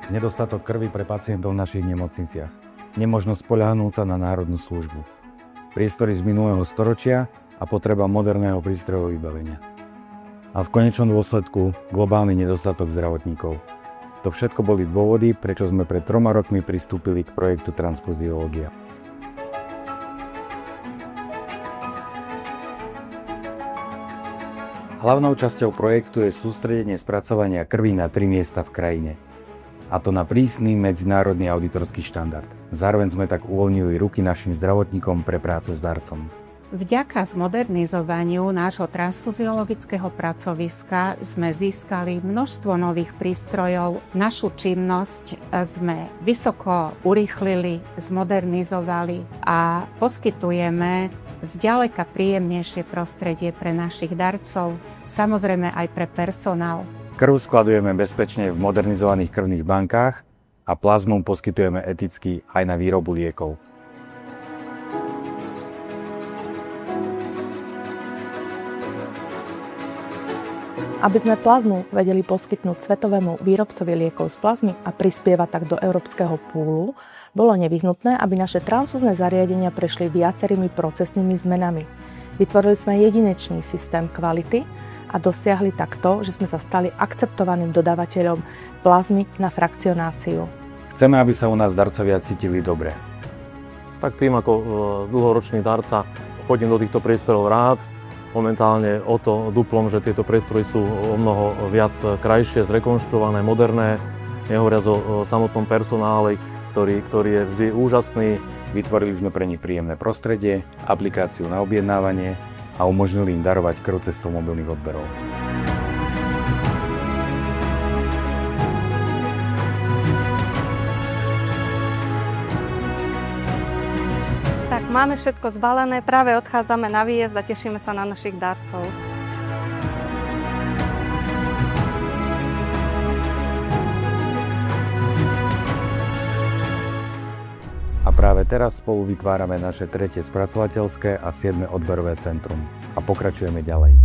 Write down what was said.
Nedostatok krvi pre pacientov v našich nemocniciach. Nemožnosť spoľahnúť sa na národnú službu. Priestory z minulého storočia a potreba moderného prístrojového vybavenia. A v konečnom dôsledku globálny nedostatok zdravotníkov. To všetko boli dôvody, prečo sme pred 3 rokmi pristúpili k projektu Transfuziológia. Hlavnou časťou projektu je sústredenie spracovania krvi na 3 miesta v krajine. A to na prísny medzinárodný auditorský štandard. Zároveň sme tak uvoľnili ruky našim zdravotníkom pre prácu s darcom. Vďaka zmodernizovaniu nášho transfuziologického pracoviska sme získali množstvo nových prístrojov. Našu činnosť sme vysoko urýchlili, zmodernizovali a poskytujeme zďaleka príjemnejšie prostredie pre našich darcov, samozrejme aj pre personál. Krv skladujeme bezpečne v modernizovaných krvných bankách a plazmu poskytujeme eticky aj na výrobu liekov. Aby sme plazmu vedeli poskytnúť svetovému výrobcovi liekov z plazmy a prispievať tak do európskeho púlu, bolo nevyhnutné, aby naše transfúzne zariadenia prešli viacerými procesnými zmenami. Vytvorili sme jedinečný systém kvality a dosiahli tak to, že sme sa stali akceptovaným dodávateľom plazmy na frakcionáciu. Chceme, aby sa u nás darcovia cítili dobre. Tak tým ako dlhoročný darca chodím do týchto priestorov rád. Momentálne o to duplom, že tieto priestory sú o mnoho viac krajšie, zrekonštruované, moderné. Nehovoriac o samotnom personáli, ktorý je vždy úžasný. Vytvorili sme pre nich príjemné prostredie, aplikáciu na objednávanie a umožnili im darovať krv cestou mobilných odberov. Tak, máme všetko zbalené, práve odchádzame na výjezd a tešíme sa na našich darcov. A práve teraz spolu vytvárame naše 3. spracovateľské a 7. odberové centrum. A pokračujeme ďalej.